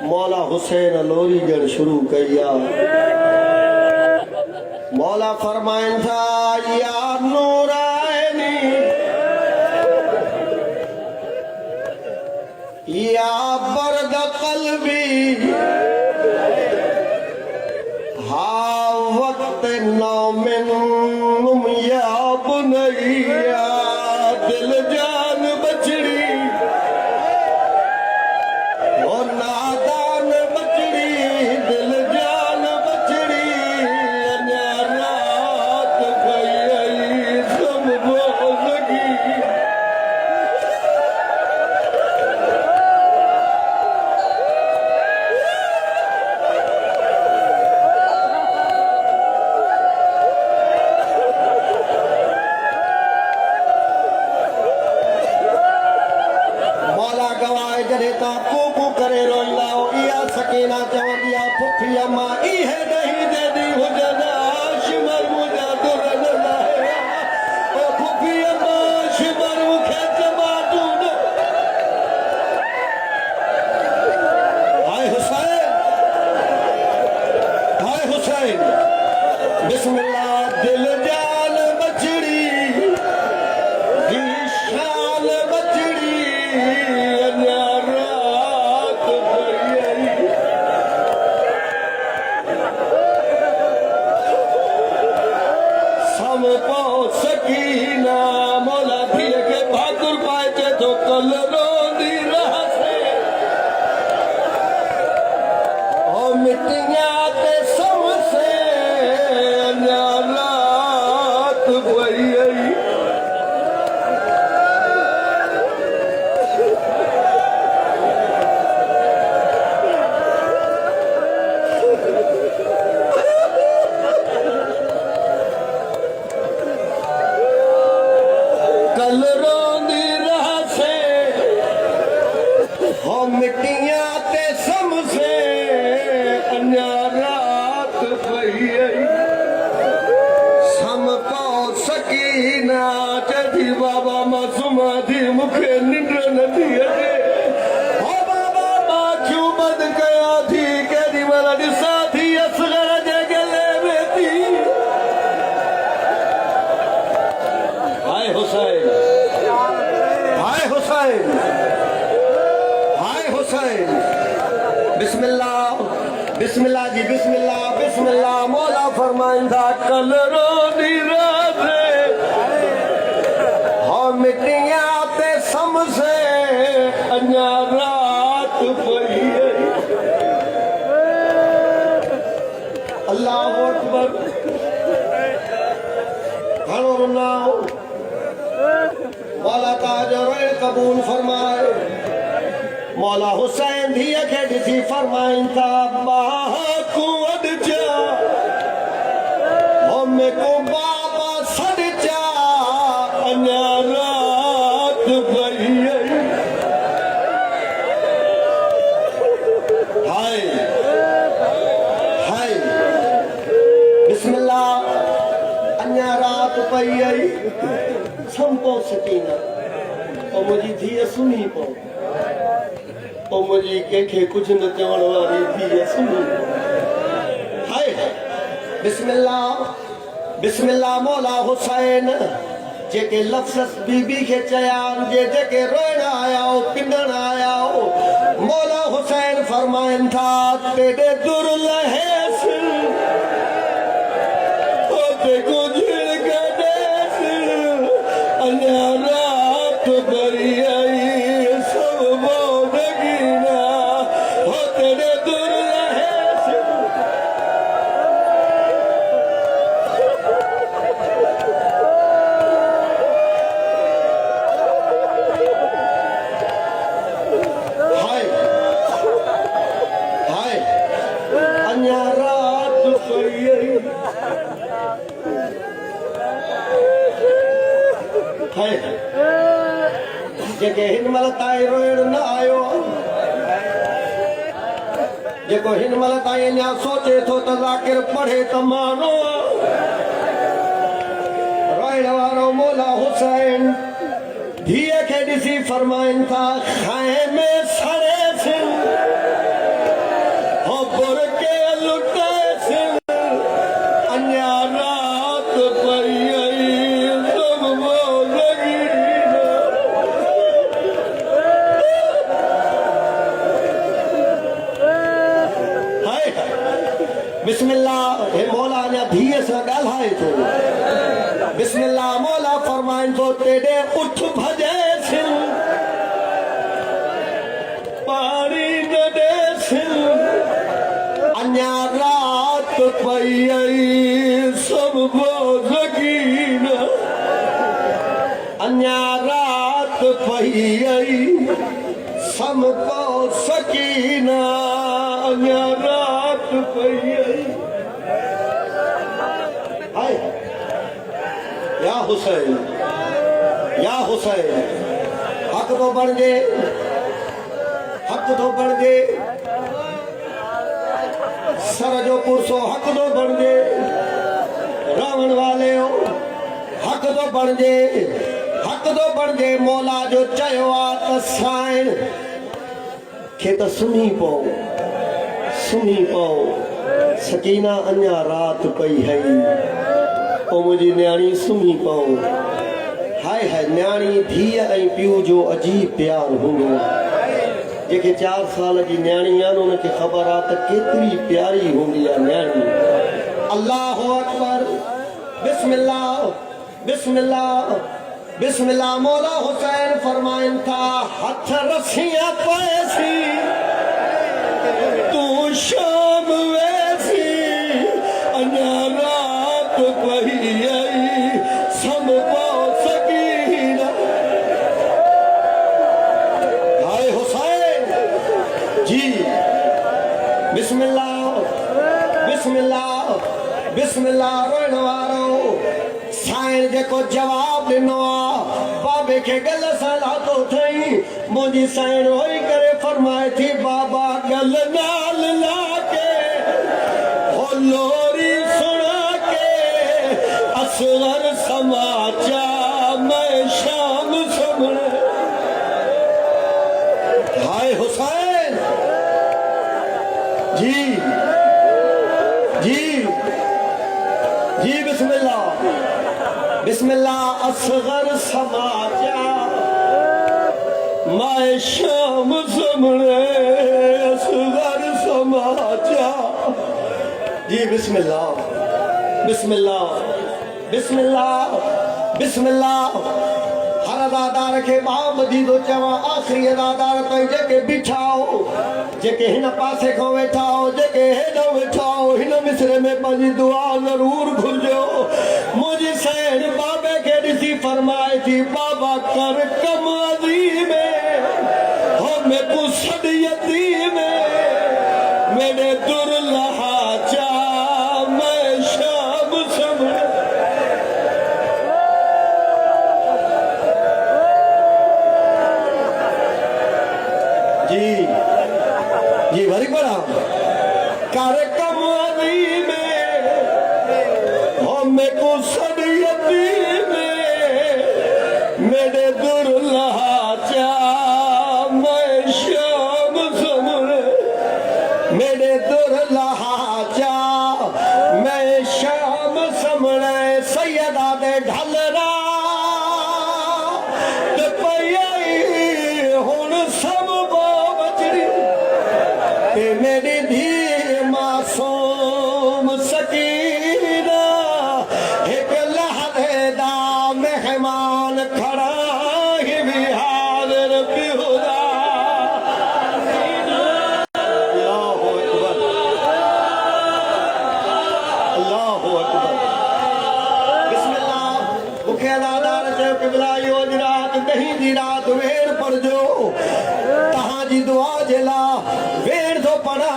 मौला हुसैन लोरी जड़ शुरू कया। मौला फरमाइन था या नूरानी या बर्द कल्बी हा वक्त नौमिन या बुनैया दिल जान बचड़ी और नादान बचड़ी दिल जान बचड़ी रात गई सब लगी। मौला गवाए जड़े ता कूकू करे रोईंदाओ इया सकीना चवंदिया फुफी अम्मा इहे दही दे दी हुजन शिमर मुजा दुरन लाया ओ फुफी अम्मा शिमर मुखे जमा दून। हाय हुसैन हाय हुसैन बिस्मिल्लाह दिल जान बचड़ी शान बचड़ी रात गई। सम पाओ सकीना मौला दिए के बहादुर पाए थे तो कल रोंदी रह से और मिट्टियां ते सम से रात गई। कल रोंदी रह से हो मिट्टियां ते सम से अन्या रात पई सम पाओ सकीना चढ़ी बाबा मासूमा थी मुखे निंड न थी अचे हो बाबा मां क्यों बंद कया थी केडी वाला ॾिसा थी असगर जे गले में थी। हाय हुसैन हाय हुसैन हाय हुसैन बिस्मिल्लाह बिस्मिल्लाह जी बिस्मिल्लाह बिस्मिल्लाह। मौला फरमाइंदा कल रोनी रात हाँ मिट्टियां ते सम से अन्या रात पई। अल्लाह अकबर घणो रुनाओ मौला ताजो रोए कबूल फरमाए। मौला हुसैन धिया खे ॾिसी फरमाइन था बाह कुवड जा हो मेको बाबा सॾ जा अन्या रात पई। हाय हाय बिस्मिल्लाह अन्या रात पई संपो सकीना और मुझी धीअ सुनी पो और मुझी कंहिंखे कुझु न चवण वारी धीअ सुनी पो। हाय बिस्मिल्लाह बिस्मिल्लाह। मौला हुसैन जेके लफ़्ज़ बीबी खे चयान जेके रोइण आया हो पिंडण आया हो मौला हुसैन फरमाइन था तेरे दुर लहेस ओ देखो अन्या रात बरी आई सब बोदगीना हो तेरे दूर हाय हाय अन्या रात बरी आई हाय जेके हिन महिल ताईं रोइण न आयो जेको हिन महिल ताईं अञा सोचे थो त ज़ाकिर पढ़े त मानो रोइण वारो मौला हुसैन धीअ खे ॾिसी फरमाइनि था खाए में सड़े बिस्मिल्लाह हे मौला ने धीअ सां ॻाल्हाए थो बिस्मिल्लाह मौला फरमाइनि थो तेॾे उठ भॼे सिल पाणी न ॾेसिल अञा रात पई आई सब ज़कीन अञा रात पई आई सब सकीना अञा रात पई आई हाय या हुसैन हक तो बणजे सर जो पुरसो हक तो बणजे रावण वाले हो हक तो बणजे मौला जो चयो आहे त साइण खे त सुम्ही पओ सकीना अञा रात पई है ओ मुझी न्याणी सुम्ही पओ हाय हाय न्याणी धीअ ऐं पीउ जो अजीब प्यार हूंदो जेके 4 साल जी न्याणी आहे उनखे ख़बर आहे त केतिरी प्यारी हूंदी आहे न्याणी अल्लाहु अकबर बिस्मिल्लाह मौला हुसैन फरमाइनि था हथ रसियां पैसी तू शाम वैसी अञा रात पई आई सब सकीना हाय हुसैन जी बिस्मिल्लाह रोइण वारो साईं जेको जवाब ॾिनो आहे बाबे खे गल सां लाथो अथई मुंहिंजी साईं रोई करे फरमाए थी बाबा गल नाल लाके हो लोरी सुना के असगर समाचार मैं शाम सुन हाय हुसैन जी बिस्मिल्लाह असगर समाचार मैं शाम सुमणे असगर समाचार जी बिस्मिल्लाह हर अदादार खे बाप दीदो चवा आखिरी अदादार ताईं जेके बीठा हो जेके हिन पासे खां वेठा हो जेके हेॾो वेठा हो हिन मिसरे में पंहिंजी दुआ ज़रूर घुरिजो मुंहिंजी साईं बाबे खे ॾिसी फरमाए थी बाबा कर कम अज़ीम हो में को सदियती में मेरे दुर्लहा चा मैं शाम समझ जी वरी पढ़ा कर कम में हो में को सदियती में मेरे दुर्लहा चा मैं शाम समझ मेरे दुर्लहा चा मैं शाम समझ सैयदा दे ढलरा ते पई हुन सब बचड़ी ते मेरी धी मासूम सकीना एक लहरे दा मेहमान खड़ा ही भी हाजिर बेहुदा अल्लाहु अकबर बिस्मिल्लाह मुखे अदादार चयो क़िबला यो जी रात ॾहीं जी रात वेर पढ़जो तहां जी दुआ जे लाइ वेर थो पढ़ा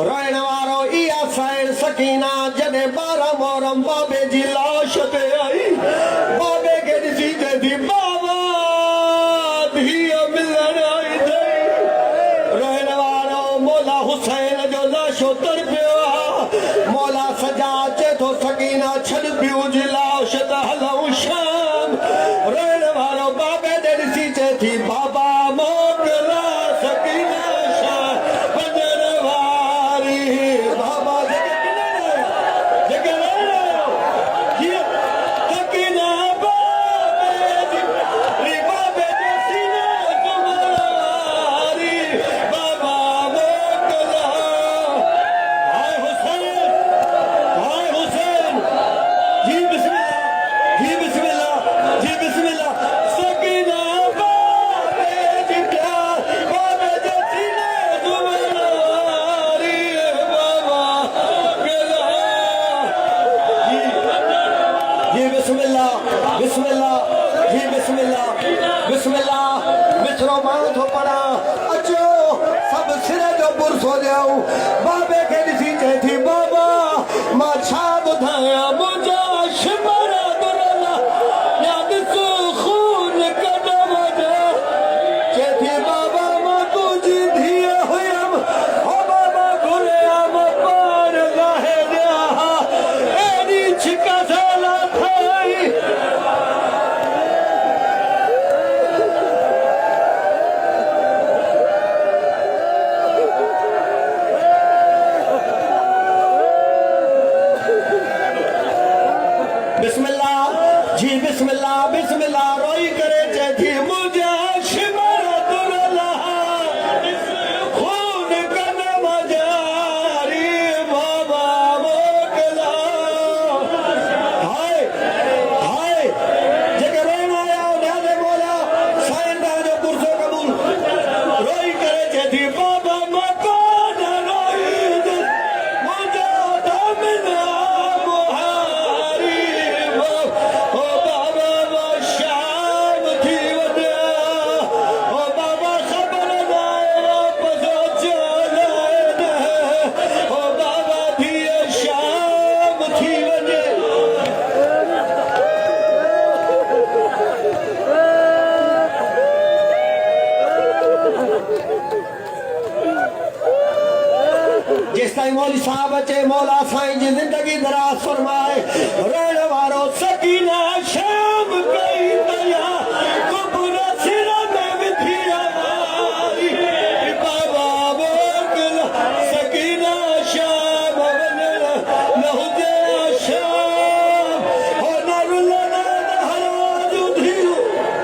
रोइण वारो इहा साइण सकीना जॾहिं 12 मुहर्रम बाबे जी लाश ते आई बाबे खे ॾिसी चए थी बाबा धीअ मिलण आई अथई रोइण वारो मौला हुसैन जो लाशो तड़पियो आहे मौला सजा अचे थो सकीना छॾ ॿियूं जी लाश त हलऊं शाम रोइण वारो बाबे ॾे ॾिसी चए थी बाबा मोकिला सकीना बिस्मिल्लाह जी बिस्मिल्लाह बिस्मिल्लाह मिसरो मां थो पढ़ा अचो सब सिरे जो बुरसो ॾियूं बाबे खे ॾिसी चए थी बाबा मां छा ॿुधायां मुंहिंजा शिमर दुरला या ॾिसो खून कढ वञा चए थी बाबा मां तुंहिंजी धीअ हुयमि हो बाबा घुरियम पार लाहे ॾिया अहिड़ी छिका साला थई बिस्मिल्लाह जी बिस्मिल्लाह बिस्मिल्लाह रोई करे चए थी मुंहिंजा शिमर दुरला खून कन मजारी बाबा मोकला हाय हाय जेके रोइण आया उन्हनि मोला साईं तव्हांजो पुरसो क़बूल रोई करे चए थी बाबा मां कोन रोईंदुसि मुंहिंजा दामिना जिस ताईं मौली साहब अचे मौला साईं जी ज़िंदगी दराज़ फरमाए